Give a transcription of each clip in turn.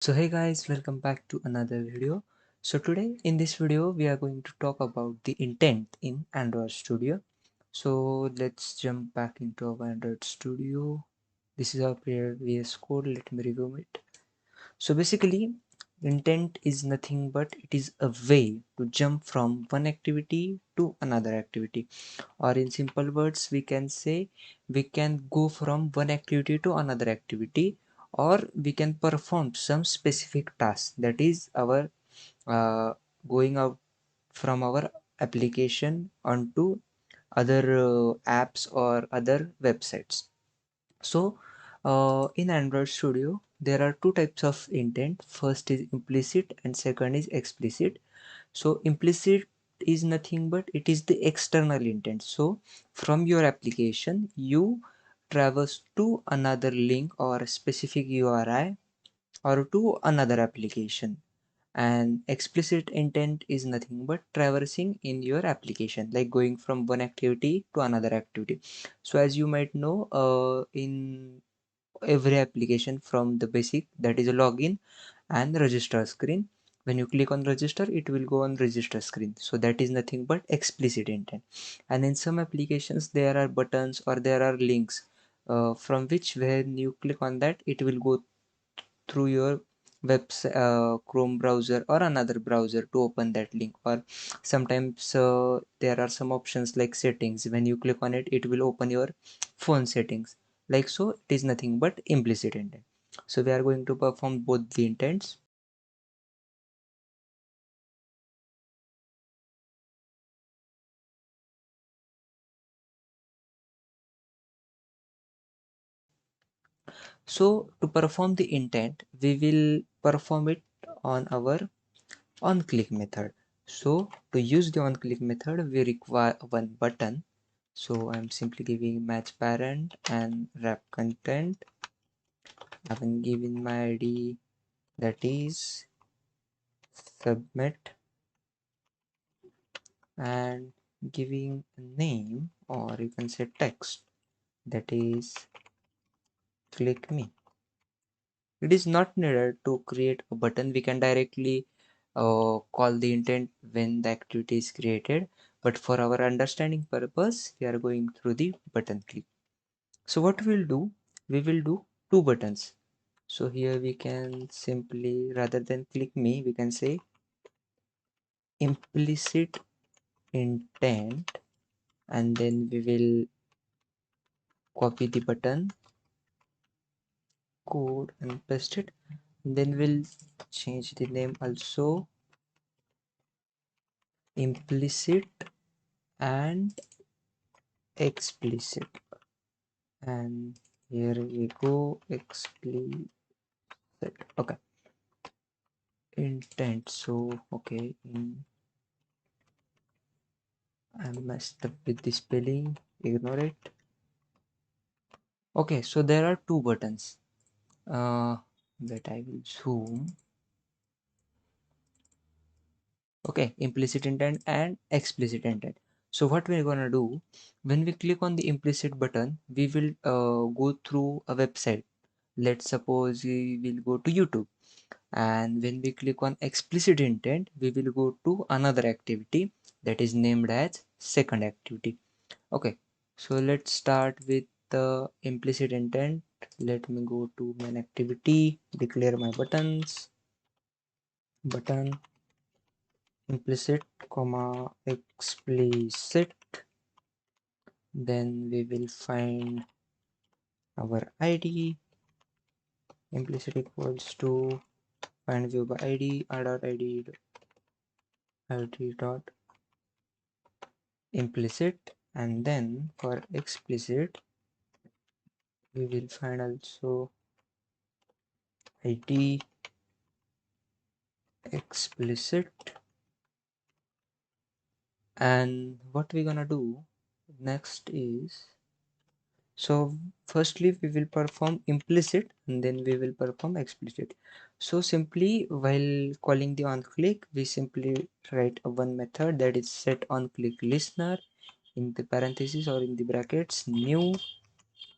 So hey guys, welcome back to another video. So today in this video we are going to talk about the intent in Android Studio. So let's jump back into our Android Studio. This is our previous code. Let me review it. So basically intent is nothing but it is a way to jump from one activity to another activity, or in simple words we can say we can go from one activity to another activity, or we can perform some specific task, that is our uh, going out from our application onto other apps or other websites. So in Android Studio there are two types of intent. First is implicit and second is explicit. So implicit is nothing but it is the external intent. So from your application you traverse to another link or a specific URI or to another application, and explicit intent is nothing but traversing in your application, like going from one activity to another activity. So as you might know, in every application from the basic, that is a login and register screen, when you click on register it will go on register screen, so that is nothing but explicit intent. And in some applications there are buttons or there are links, from which when you click on that it will go through your Chrome browser or another browser to open that link. Or sometimes there are some options like settings, when you click on it it will open your phone settings, like so. It is nothing but implicit intent. So we are going to perform both the intents. So to perform the intent we will perform it on our on click method. So to use the on click method we require one button. So I'm simply giving match parent and wrap content. I haven't given my ID, that is submit, and giving a name, or you can say text, that is click me. It is not needed to create a button. We can directly call the intent when the activity is created, but for our understanding purpose we are going through the button click. So what we'll do, we will do two buttons. So here we can simply, rather than click me, we can say implicit intent, and then we will copy the button code and paste it. Then we'll change the name also, implicit and explicit, and here we go, explicit. Okay, intent. So okay, I messed up with the spelling, ignore it. Okay, so there are two buttons. That I will zoom. Okay, implicit intent and explicit intent. So what we're gonna do, when we click on the implicit button we will go through a website. Let's suppose we will go to YouTube, and when we click on explicit intent we will go to another activity that is named as second activity. Okay, so let's start with the implicit intent. Let me go to main activity, declare my buttons, button implicit comma explicit, then we will find our id. Implicit equals to find view by id, r dot id dot implicit, and then for explicit we will find also id explicit. And what we're gonna do next is, so firstly we will perform implicit and then we will perform explicit. So simply while calling the on click we simply write a one method, that is set on click listener, in the parentheses or in the brackets, new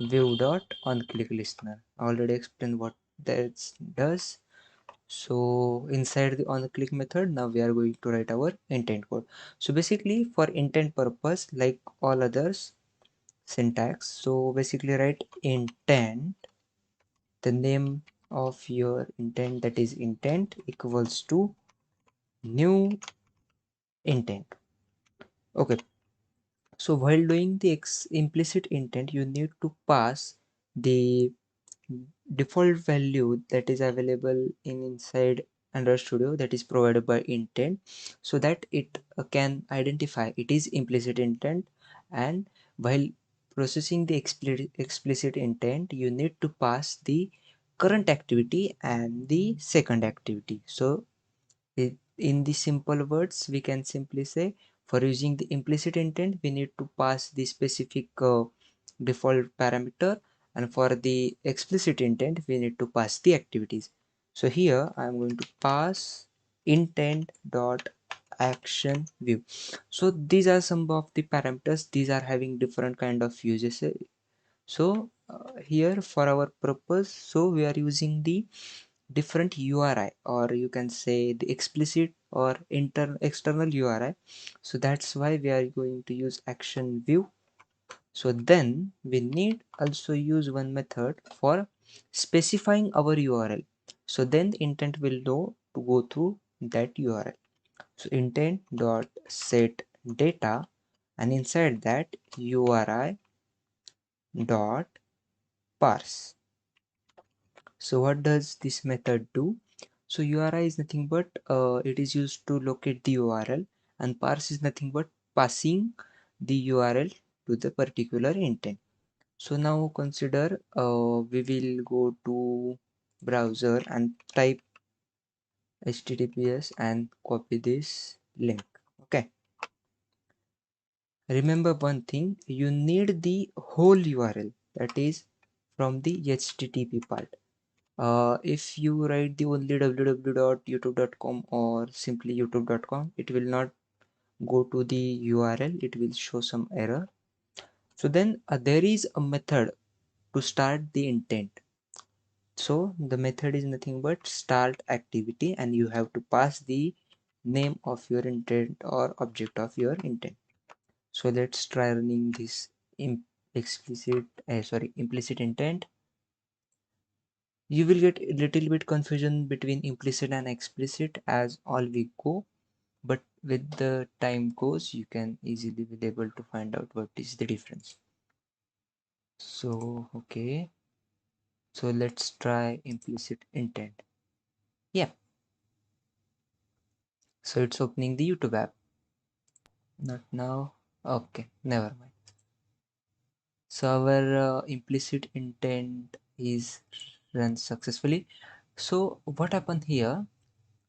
view dot on click listener. I already explained what that does. So inside the on click method, now we are going to write our intent code. So basically for intent purpose, like all others, syntax. So basically write intent, the name of your intent, that is intent equals to new intent. Okay. So while doing the implicit intent, you need to pass the default value that is available inside Android Studio, that is provided by intent, so that it can identify it is implicit intent. And while processing the explicit intent, you need to pass the current activity and the second activity. So in the simple words, we can simply say, for using the implicit intent, we need to pass the specific default parameter, and for the explicit intent, we need to pass the activities. So here I am going to pass intent dot action view. So these are some of the parameters. These are having different kind of uses. So here for our purpose, so we are using the different URI, or you can say the explicit or external URI. So that's why we are going to use action view. So then we need also use one method for specifying our URL. So then the intent will know to go through that URL. So intent dot set data, and inside that URI dot parse. So what does this method do? So URI is nothing but it is used to locate the URL, and parse is nothing but passing the URL to the particular intent. So now consider we will go to browser and type https and copy this link. Okay. Remember one thing, you need the whole URL, that is from the HTTP part. If you write the only www.youtube.com or simply youtube.com, it will not go to the URL, it will show some error. So then there is a method to start the intent. So the method is nothing but start activity, and you have to pass the name of your intent or object of your intent. So let's try running this implicit intent. You will get a little bit confusion between implicit and explicit as all we go, but with the time goes, you can easily be able to find out what is the difference. So okay, so let's try implicit intent. Yeah, so it's opening the YouTube app. Not now. Okay, never mind. So our implicit intent is run successfully. So what happened here,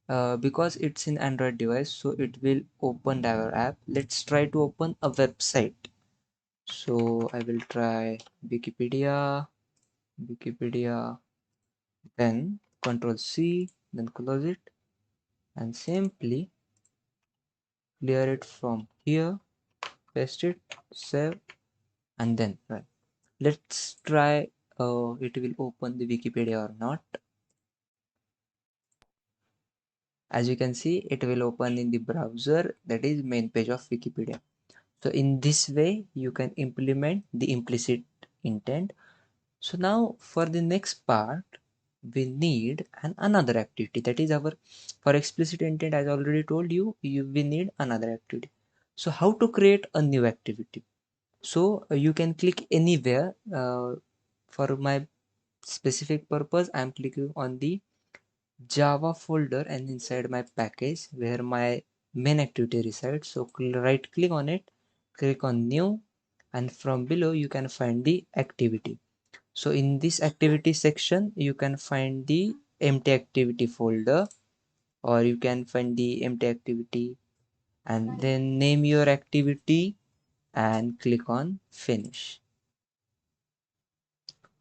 because it's in Android device, so it will open our app. Let's try to open a website. So I will try Wikipedia, then Control C, then close it, and simply clear it from here, paste it, save, and then run. Let's try it will open the Wikipedia or not. As you can see, it will open in the browser, that is main page of Wikipedia. So in this way you can implement the implicit intent. So now for the next part, we need another activity, that is our, for explicit intent, as I already told you, we need another activity. So how to create a new activity? So you can click anywhere. For my specific purpose, I am clicking on the Java folder and inside my package where my main activity resides. So right click on it, click on new, and from below you can find the activity. So in this activity section, you can find the empty activity folder, or you can find the empty activity and then name your activity and click on finish.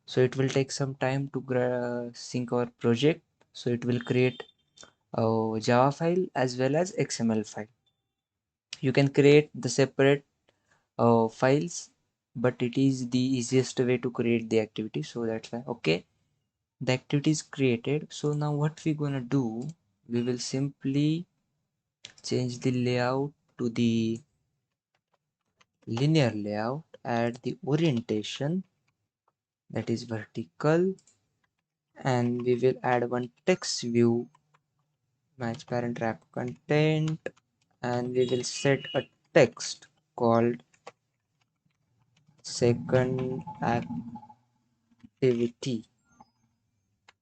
So it will take some time to sync our project. So it will create a Java file as well as XML file. You can create the separate files, but it is the easiest way to create the activity. So that's why. Okay. the activity is created. So now what we're gonna do, we will simply change the layout to the linear layout, add the orientation that is vertical, and we will add one text view, match parent wrap content, and we will set a text called second activity.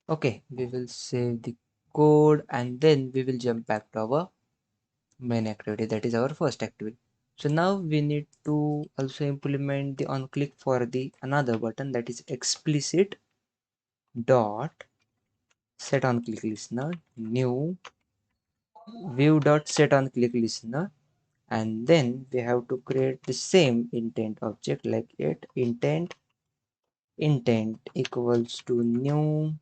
Okay, we will save the code and then we will jump back to our main activity, that is our first activity. So now we need to also implement the on click for the another button, that is explicit dot set on click listener, new view dot set on click listener, and then we have to create the same intent object like it intent equals to new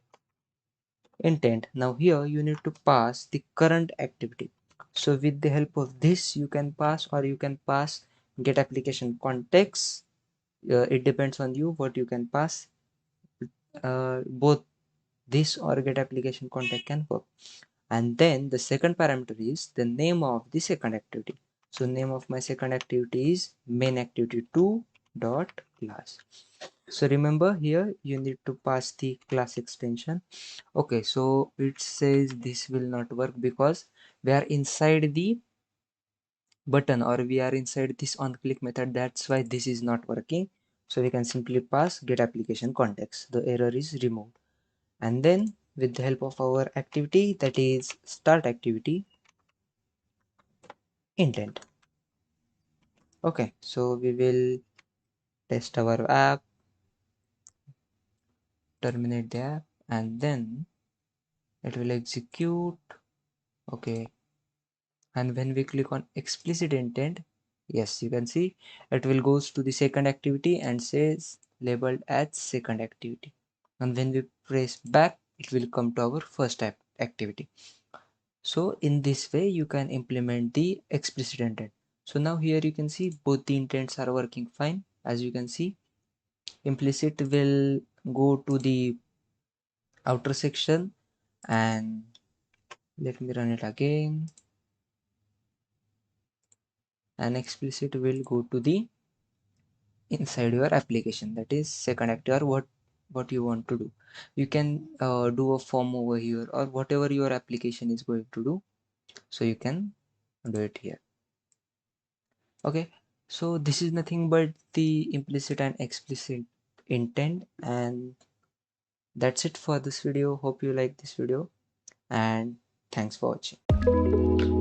intent. Now here you need to pass the current activity. So with the help of this you can pass, or you can pass get application context. It depends on you what you can pass. Both this or get application context can work. And then the second parameter is the name of the second activity. So name of my second activity is main activity 2 dot class. So remember here you need to pass the class extension. Okay, so it says this will not work because we are inside the button, or we are inside this on click method. That's why this is not working. So we can simply pass get application context. The error is removed. And then with the help of our activity, that is start activity intent. Okay, so we will test our app, terminate the app, and then it will execute. Okay, and when we click on explicit intent, yes, you can see it will goes to the second activity and says labeled as second activity. And when we press back, it will come to our first activity. So in this way you can implement the explicit intent. So now here you can see both the intents are working fine. As you can see, implicit will go to the outer section, and let me run it again, and explicit will go to the inside your application, that is second actor. What you want to do, you can do a form over here, or whatever your application is going to do, so you can do it here. Okay, so this is nothing but the implicit and explicit intent, and that's it for this video. Hope you like this video, and thanks for watching.